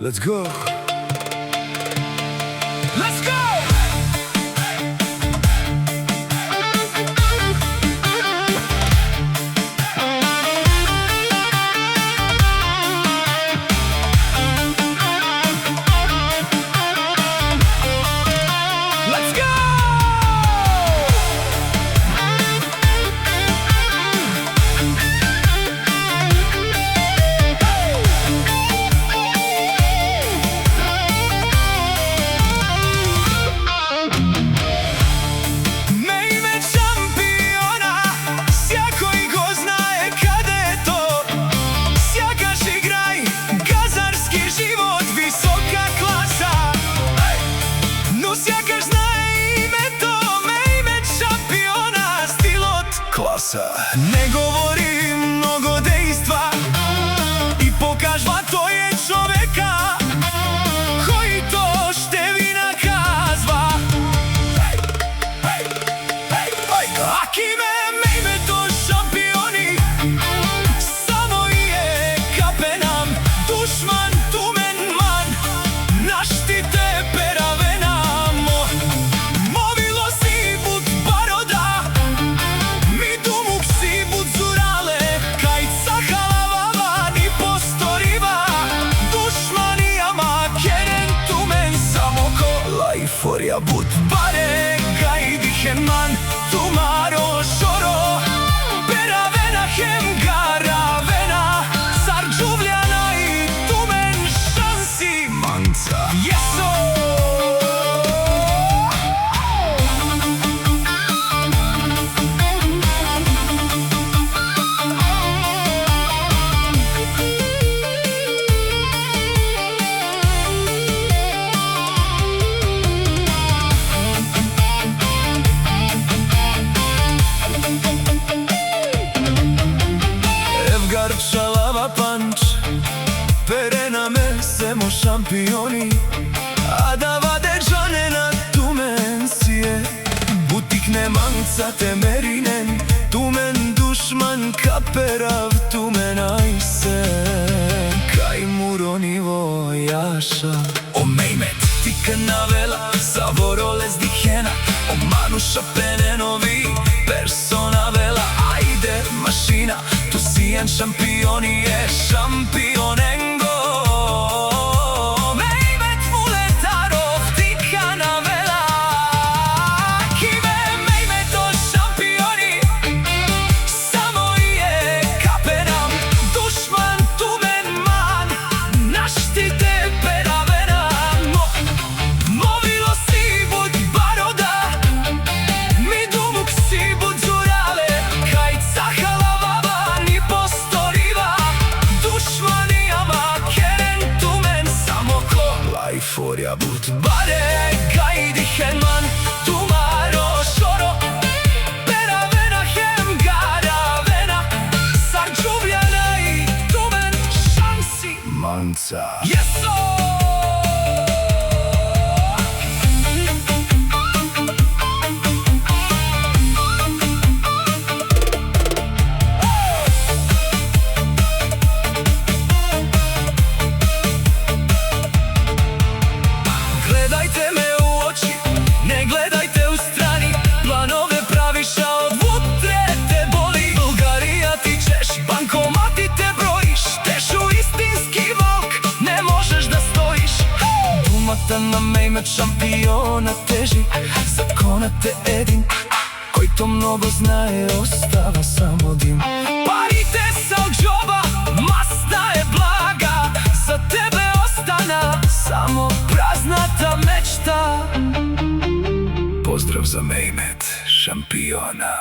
Let's go. Let's go! Let's go! Не говори много действа и покажва тој е човека кој то ще ви наказва. Аки ме името шампиони, само е капенам, душман тумен ман, наштите перавенам, мовило си буд барода, ми думук си буд зурале, кај цахалавава ни посторива, душмани ама керен тумен, само ко лајфорија буд баре, кај дихеман, тумаро шоро, перавена хем гаравена, сарджувљана и тумен шанси манца. Јесо! Шалава панч, перена ме семо шампиони, а да ваде джанена тумен сие, бутикне манца те меринен, тумен душман каперав тумен ајсе, кај мурониво јаша. О мејмет, тика навела, саворолес дихена, о мануша пененови, персона вела, ајде машина, Sijan šampioni je šampionengo. Mejmet Muletarov tika navela, kime mejmeto šampioni, samo je kapenam, dušman tumen man, naštite peravenam, movilo si bud baroda, mi dumuk si bud zurale, kaj cahala Lajforja bud bare, kaj dihenman, tumaro šoro, peravena hem garavena, sarđuvljana i tumen šansi manca. Jeso! Gledajte me u oči, ne gledajte u strani, planove praviš, a od vutre te boli. Bulgarija ti ćeš, bankomati te brojiš, tešu istinski volk, ne možeš da stojiš. Думата на мејмет шампиона тежи, законът е един, който много знае, остава само дим. Парите са от джоба, маста е блага, за тебе остана само празната мечта. Поздрав за мејмет шампиона.